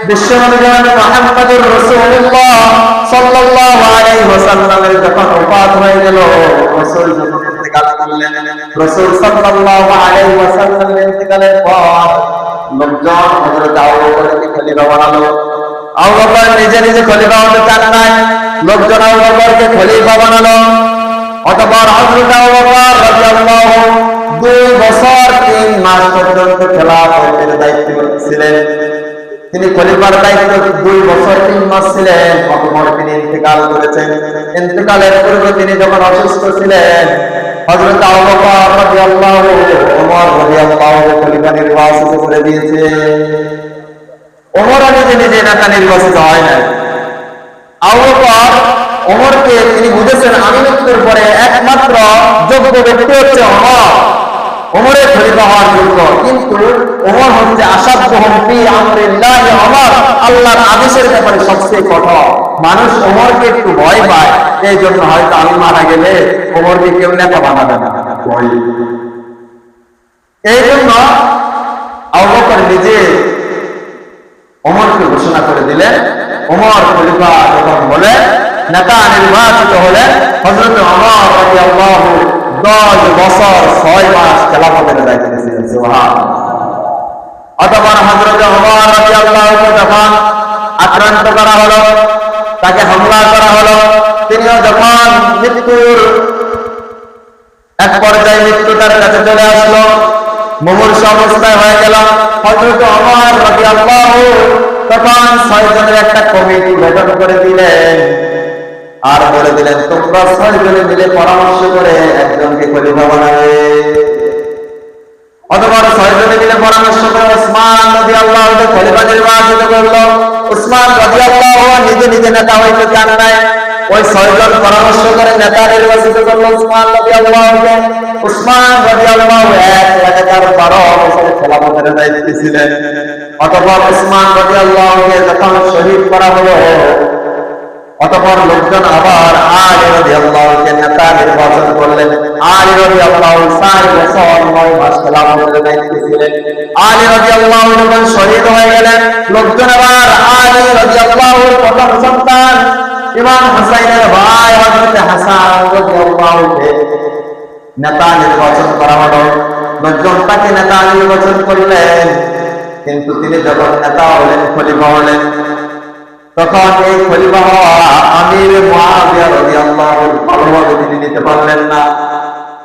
বিশ্বনবী মুহাম্মদুর রাসূলুল্লাহ সাল্লাল্লাহু আলাইহি ওয়াসাল্লামের যখন ওফাত হয়ে গেল, রাসূল যখন ইন্তেকাল করলেন, রাসূল সাল্লাল্লাহু আলাইহি ওয়াসাল্লামের ইন্তেকালের পর লোকজন হযরত আবু বকরকে খলিফা বানালো। আবু বকর নিজে নিজে খলিফা হতে চান নাই, লোকজন আবু বকরকে খলিফা বানালো। অতঃপর হযরত আবু বকর রাদিয়াল্লাহু 2 বছর 3 মাস পর্যন্ত খেলাফতের দায়িত্ব ছিলেন। তিনি খলিফার দায়িত্ব 2 বছর 3 মাস ছিলেন। অতঃপর তিনি ইন্তেকাল করেছেন। ইন্তেকালের পূর্বে তিনি যখন অসুস্থ ছিলেন, হযরত আবু বকর রাদিয়াল্লাহু ওমর রাদিয়াল্লাহু খলিফা নির্বাচিত করে দিয়েছে। ওমর নিজে নিজে নেতা নির্বাচিত হয় না। আবু বকর ওমরকে তিনি বুঝেছেন আমি মৃত্যুর পরে একমাত্র যোগ্য ব্যক্তি হচ্ছে ওমর, ওমরের খলিফা হওয়ার যোগ্য। কিন্তু ওমর হচ্ছে আসাদুহুম ফি আমরিল্লাহ, ওমর আল্লাহর আদেশের ব্যাপারে সবচেয়ে কঠোর। মানুষ ওমরকে একটু ভয় পায়, এই জন্য হয়তো আমি মারা গেলে ওমরকে কেউ নেতা বানাবে না, ভয়। এই জন্য আবু বকর নিজে ওমরকে ঘোষণা করে দিলেন। ওমর খলিফা যখন হলেন, নেতা নির্বাচিত হলেন, হযরত ওমর রাদিয়াল্লাহু 10 বছর 6 মাস খেলাফতের দায়িত্ব ছিলেন। সুবহানাল্লাহ। অতঃপর হযরত ওমর রাদিয়াল্লাহু যখন আক্রান্ত করা হলো, তাকে হামলা করা হলো, তিনিও যখন মৃত্যুর এক পর্যায়ে মৃত্যু তার কাছে চলে আসলো, মুমূর্ষু অবস্থায় হয়ে গেল, হযরত ওমর রাদিয়াল্লাহু তখন 6 জনের একটা কমিটি গঠন করে দিলেন আর বলে দিলেন তোমরা 6 জনে মিলে পরামর্শ করে একজনকে খলিফা বানাবে। অতঃপর 6 জনে মিলে পরামর্শ করে উসমান রাদিয়াল্লাহু কে খলিফা নির্বাচিত করলো। উসমান রাদিয়াল্লাহু নিজে নিজে নেতা হইতে চান নাই, ওই 6 জন পরামর্শ করে নেতা নির্বাচিত করলো উসমান রাদিয়াল্লাহু কে। উসমান রাদিয়াল্লাহু এক এলাকার 12 বছর খেলাফতের দায়িত্বে ছিলেন। অতঃপর উসমান রাদিয়াল্লাহু কে যখন শহীদ করা হলো, অতঃপর লোকজন আবার আলী রাদিয়াল্লাহু কে নেতা নির্বাচন করলেন। আলী রাদিয়াল্লাহু 4 বছর 9 মাস খেলাফতের দায়িত্বে ছিলেন। আলী রাদিয়াল্লাহু যখন শহীদ হয়ে গেলেন, লোকজন আবার আলী রাদিয়াল্লাহুর প্রথম সন্তান ইমাম হুসাইনের ভাই হযরত হাসান রাদিয়াল্লাহু কে নেতা নির্বাচন করা হলো। লোকজন তাকে নেতা নির্বাচন করলেন, কিন্তু তিনি যখন নেতা হলেন, খলিফা হলেন, তখন এই খলিফা হওয়া আমির মুআবিয়া রাদিয়াল্লাহু ভালোভাবে তিনি নিতে পারলেন না।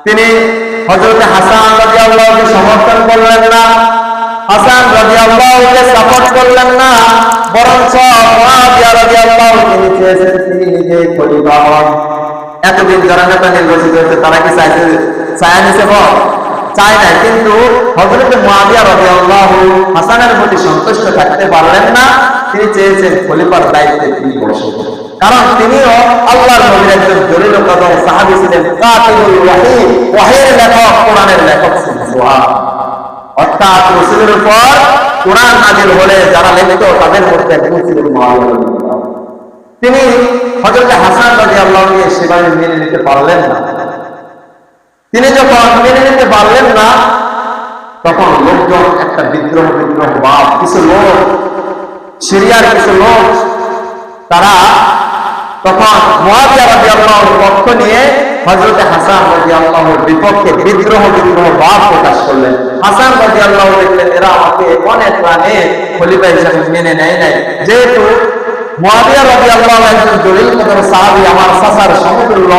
তিনি হযরত হাসান রাদিয়াল্লাহু কে সমর্থন করলেন না, হাসান রাদিয়াল্লাহু কে সাপোর্ট করলেন না, বরঞ্চ মুআবিয়া রাদিয়াল্লাহু তিনি চেয়েছেন তিনি নিজে খলিফা হন। এতদিন যারা নেতা নির্বাচিত হয়েছে তারা কি চায় নিছে? চায় নাই। কিন্তু হযরত মুআবিয়া রাদিয়াল্লাহু হাসানের প্রতি সন্তুষ্ট থাকতে পারলেন না, তিনি চেয়েছেন খলিফার দায়িত্বে তিনি বসেন। কারণ তিনিও আল্লাহর নবীর একজন জলিল কদর সাহাবী ছিলেন, কাতিবুল ওয়াহী, ওয়াহীর লেখক, কোরআনের লেখক ছিলেন। সুবহানাল্লাহ। অর্থাৎ রাসূলের উপর কোরআন নাযিল হলে যারা লিখত তাদের মধ্যে একজন ছিলেন মুআবিয়া রাদিয়াল্লাহু। তিনি হযরত হাসান রাদিয়াল্লাহু কে সেভাবে মেনে নিতে পারলেন না। তিনি যখন মেনে নিতে পারলেন না, তখন লোকজন একটা বিদ্রোহ ভাব, কিছু লোক, সিরিয়ার কিছু লোক, তারা তখন মুআবিয়া রাদিয়াল্লাহুর পক্ষ নিয়ে হযরত হাসান রাদিয়াল্লাহুর বিপক্ষে বিদ্রোহ ভাব প্রকাশ করলেন। হাসান রাদিয়াল্লাহু দেখলেন এরা আমাকে অনেক প্রাণে খলিফা হিসেবে মেনে নেয় নাই, যেহেতু মুআবিয়া রাদিয়াল্লাহু একজন জলিল কদর সাহাবী, আমার চাচার সমতুল্য,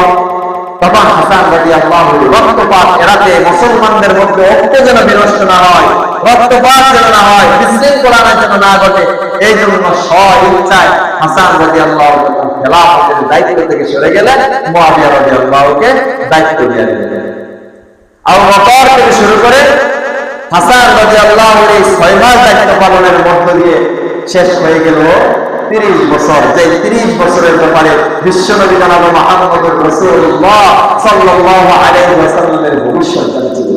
তখন হাসান রাদিয়াল্লাহু রক্তপাত এড়াতে, মুসলমানদের মধ্যে ঐক্য যেন বিনষ্ট না হয়, রক্তপাত যেন না হয়, বিশৃঙ্খলা যেন না ঘটে, এই জন্য স্ব-ইচ্ছায় হাসান রাদিয়াল্লাহু খেলাফতের দায়িত্ব থেকে সরে গেলেন, মুআবিয়া রাদিয়াল্লাহুকে দায়িত্ব দিয়ে দিলেন। আবু বকর থেকে শুরু করে হাসান রাদিয়াল্লাহুর এই 6 মাস দায়িত্ব পালনের মধ্য দিয়ে শেষ হয়ে গেল 30 বছর। যে 30 বছরের ব্যাপারে বিশ্বনবী জনাব মুহাম্মদুর রাসূলুল্লাহ সাল্লাল্লাহু আলাইহি ওয়াসাল্লামের ভবিষ্যৎবাণী ছিল।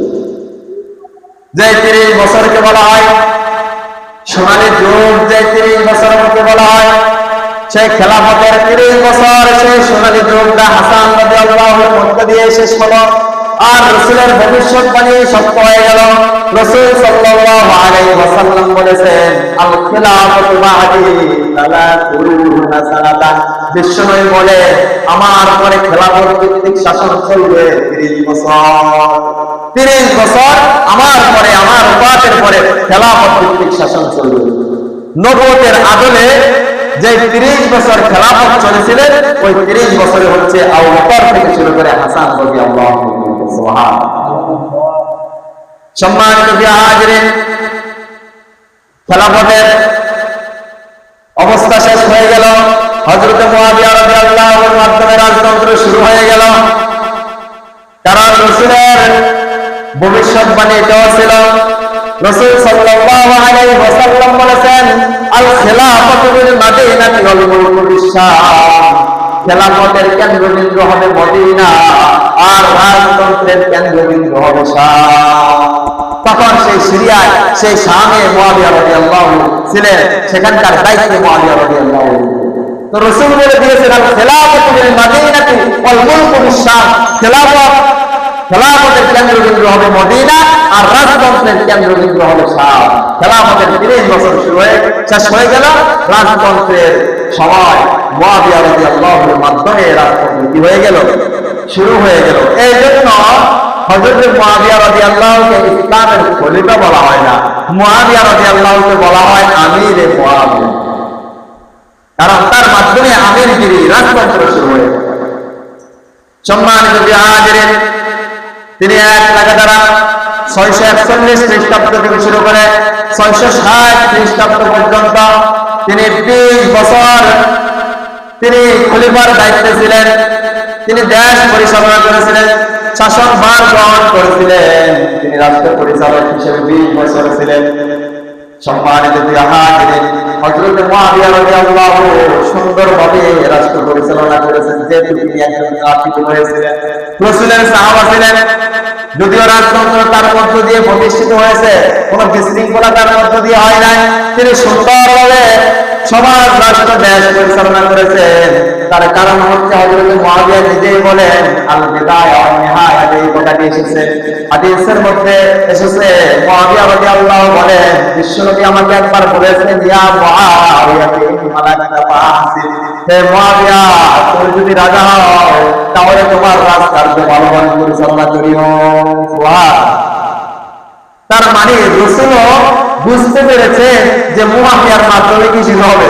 যে 30 বছরকে বলা হয় সোনালী যুগ, যে 30 বছরকে বলা হয় সেই খেলাফতের 30 বছর, সেই সোনালী যুগটা হাসান রাদিয়াল্লাহুর মধ্য দিয়ে শেষ হলো। আর রাসূলের ভবিষ্যৎবাণী সত্য হয়ে গেল। রাসূল সাল্লাল্লাহু আলাইহি ওয়াসাল্লাম বলেছেন, আল খিলাফাতু বা'দি সালাতুনা সানাতান। বিশ্বনবী বলে, আমার পরে খেলাফত ভিত্তিক শাসন চলবে 30 বছর। 30 বছর আমার পরে, আমার ওফাতের পরে খেলাফত ভিত্তিক শাসন চলবে। নবুয়তের আদলে যে 30 বছর খেলাফত চলেছিলেন, ওই 30 বছরে হচ্ছে আবু বকর থেকে শুরু করে হাসান রাদিয়াল্লাহু আনহু। সুবহানাল্লাহ। সম্মানিত হাজিরিন, খেলাফতের অবস্থা শেষ হয়ে গেল। হযরত মুআবিয়া রাদিয়াল্লাহু আনহুর মাধ্যমে রাজতন্ত্র শুরু হয়ে গেল। কারণ রাসূলের ভবিষ্যৎবাণী এটাও ছিল। রাসূল সাল্লাল্লাহু আলাইহি ওয়াসাল্লাম বলেছেন, আল খিলাফাতু বিল মাদিনাতি ওয়াল মুলকু বিশ-শাম। খেলাফতের কেন্দ্রবিন্দু হবে মদিনা, আর রাজতন্ত্রের কেন্দ্রবিন্দু হবে শাম। তখন সেই সিরিয়ায়, সেই শামে মুআবিয়া রাদিয়াল্লাহু ছিলেন, সেখানকার দায়িত্বে মুআবিয়া রাদিয়াল্লাহু। তো রাসূল বলে দিয়েছেন, আল খিলাফাতু বিল মাদিনাতি ওয়াল মুলকু বিশ-শাম। খেলাফতের কেন্দ্রবিন্দু হবে মদিনা, আর রাজতন্ত্রের কেন্দ্রবিন্দু হবে শাম। খেলাফতের 30 বছর শেষ হয়ে গেল। রাজতন্ত্রের সময় মুআবিয়া রাদিয়াল্লাহুর মাধ্যমে রাজতন্ত্র কি হয়ে গেল? শুরু হয়ে গেল। এই জন্য হযরত মুআবিয়া রাদিয়াল্লাহুকে ইসলামের খলিফা বলা হয় না, মুআবিয়া রাদিয়াল্লাহুকে বলা হয় আমিরে মুআবিয়া। কারণ তার মাধ্যমে আমিরগিরি, রাজতন্ত্র শুরু হয়ে গেল। সম্মানিত হাজিরিন, তিনি এক লাগাতার 641 খ্রিস্টাব্দ থেকে শুরু করে 660 খ্রিস্টাব্দ পর্যন্ত তিনি 20 বছর তিনি খলিফার দায়িত্বে ছিলেন। তিনি দেশ পরিচালনা করেছিলেন, শাসনভার গ্রহণ করেছিলেন। তিনি রাষ্ট্র পরিচালক হিসেবে 20 বছর ছিলেন। সম্মানিত হাজিরিন, হযরত মুআবিয়া রাদিয়াল্লাহু সুন্দরভাবে রাষ্ট্র পরিচালনা করেছেন, যেহেতু তিনি একজন কাফির হয়েছিলেন, রাসূলের সাহাবা ছিলেন। যদিও রাজতন্ত্র তার মধ্য দিয়ে প্রতিষ্ঠিত হয়েছে, কোন বিশৃঙ্খলা তার মধ্য দিয়ে হয় নাই। তিনি সুন্দরভাবে সমাজ, রাষ্ট্র, দেশ পরিচালনা করেছেন। তার কারণ হচ্ছে হযরত মুআবিয়া নিজেই বলেন, আল বিদায়া ওয়ান নিহায়া, এই কথাটি এসেছে হাদিসের মধ্যে এসেছে। মুআবিয়া রাদিয়াল্লাহু বলেন, বিশ্বনবী আমাকে একবার বলেছেন, ইয়া মুআবিয়া ইন মালাকতা ফাহসিব। হে মুআবিয়া, তুমি যদি রাজা হও তাহলে তোমার রাজকার্য ভালোভাবে পরিচালনা করিও। তার মানে রাসূলও বুঝতে পেরেছে যে মুআবিয়ার মাধ্যমে কি শুরু হবে?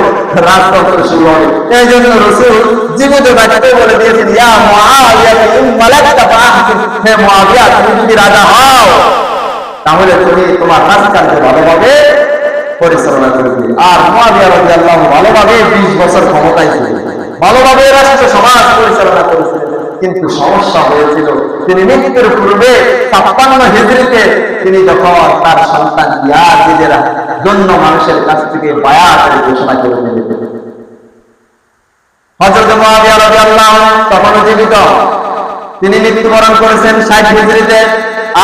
রাজতন্ত্র শুরু হবে। এই জন্য রাসূল জীবিত থাকতে বলে দিয়েছেন, ইয়া মুআবিয়া ইন মালাকতা ফাহসিব। হে মুআবিয়া, তুমি যদি রাজা হও তাহলে তুমি তোমার রাজকার্য ভালোভাবে পরিচালনা করবে। আর মুআবিয়া রাদিয়াল্লাহু ভালোভাবে 20 বছর ক্ষমতায় ছিলেন, ভালোভাবে রাষ্ট্র সমাজ পরিচালনা করেছিলেন। কিন্তু সমস্যা হয়েছিল, তিনি মৃত্যুর পূর্বে 56 হিজরিতে তিনি যখন তার সন্তান ইয়াজিদের জন্য মানুষের কাছ থেকে বায়াতের ঘোষণা করে দিলেন। হযরত মুআবিয়া রাদিয়াল্লাহু তখনও জীবিত, তিনি মৃত্যুবরণ করেছেন 60 হিজরিতে।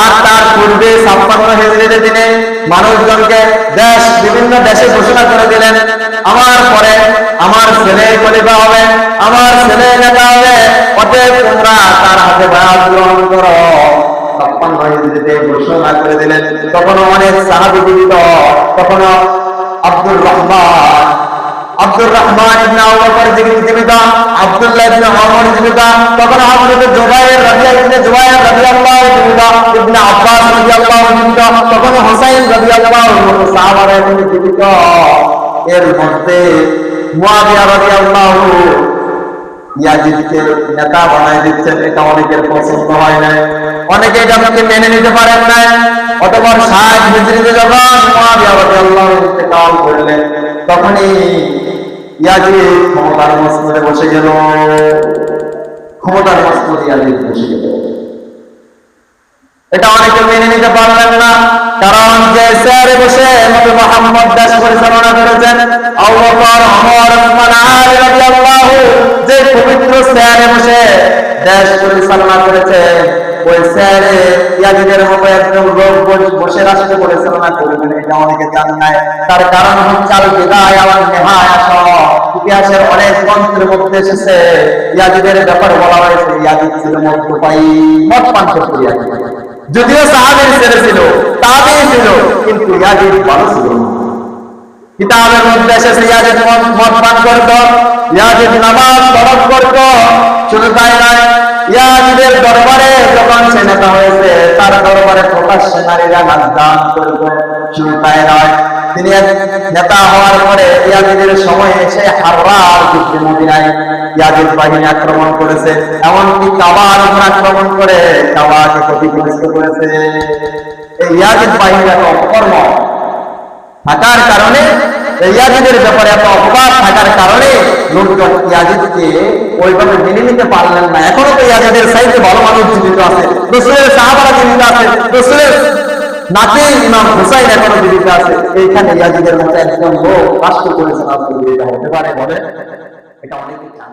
আর তার পূর্বে 56 হিজরিতে তিনি মানুষজনকে বিভিন্ন দেশে ঘোষণা করে দিলেন, আমার পরে আমার ছেলে খলিফা হবে, আমার ছেলে নেতা হবে, অতএব তোমরা তার হাতে বায়াত গ্রহণ করো। 56 হিজরিতে ঘোষণা করে দিলেন। তখনও অনেক সাহাবী জীবিত, তখনও আব্দুর রহমান ইবনে আবু বকর জীবিত, আব্দুল্লাহ ইবনে ওমর জীবিত, তখন হযরত জুবাইর রাদিয়াল্লাহু জীবিত, ইবনে আব্বাস রাদিয়াল্লাহু জীবিত, তখন হুসাইন রাদিয়াল্লাহু সাহাবারা জীবিত। এর মধ্যে মুআবিয়া রাদিয়াল্লাহু ইয়াজিদকে নেতা বানায় দিচ্ছেন। এটা অনেকের পছন্দ হয় না, অনেকে এটাকে মেনে নিতে পারেন না। অতঃপর 60 হিজরিতে যখন মুআবিয়া রাদিয়াল্লাহু ইন্তেকাল করলেন, তখনই ইয়াজিদ ক্ষমতার মসনদে বসে গেল। এটা অনেকে মেনে নিতে পারলেন না, কারণ যে চেয়ারে বসে নবী মুহাম্মদ দেশ পরিচালনা করেছেন, আবু বকর, ওমর, ওসমান, আলী রাদিয়াল্লাহু যে পবিত্র চেয়ারে বসে দেশ পরিচালনা করেছেন, ওই চেয়ারে ইয়াজিদের মতো একজন লোক বসে রাষ্ট্র পরিচালনা করবেন, এটা অনেকে জানেন না। তার কারণ হচ্ছে আল বিদায়া ওয়ান নিহায়া, ইতিহাসের অনেক গ্রন্থের গ্রন্থের মধ্যে এসেছে ইয়াজিদের ব্যাপারে বলা হয়েছে ইয়াজিদ ছিল মদ্যপায়ী, মদ পান করত ইয়াজিদ। যদিও সাহাবীর ছেলে ছিল, তাবেঈ ছিল, কিন্তু ইয়াজিদ ভালো ছিল না। কিতাবের মধ্যে এসেছে ইয়াজিদ মদ পান করত, ইয়াজিদ নামাজ তরক করত। শুধু তাই নয়, ইয়াজিদের দরবারে যখন সে নেতা হয়েছে, তার দরবারে প্রকাশ্যে নারীরা নাচ গান করত। শুধু তাই নয়, তিনি নেতা হওয়ার পরে ইয়াজিদের সময়ে সে হাররার যুদ্ধে মদিনায় ইয়াজিদ বাহিনী আক্রমণ করেছে, এমনকি কাবার উপর আক্রমণ করে কাবাকে ক্ষতিগ্রস্ত করেছে। এই ইয়াজিদ বাহিনীর এত অপকর্ম থাকার কারণে, ইয়াজিদের ব্যাপারে এত অপবাদ থাকার কারণে লোকজন ইয়াজিদকে ওইভাবে মেনে নিতে পারলেন না। এখনো তো ইয়াজিদের সাইডে ভালো মানুষ জীবিত আছে, রাসূলের সাহাবারা জীবিত আছে, রাসূলের নাতি ইমাম হুসাইন এখনো জীবিত আছে। এইখানে ইয়াজিদের মতো একজন লোক রাষ্ট্র করেছেন, আপনি এটা হতে পারে বলে? এটা অনেকেই চান।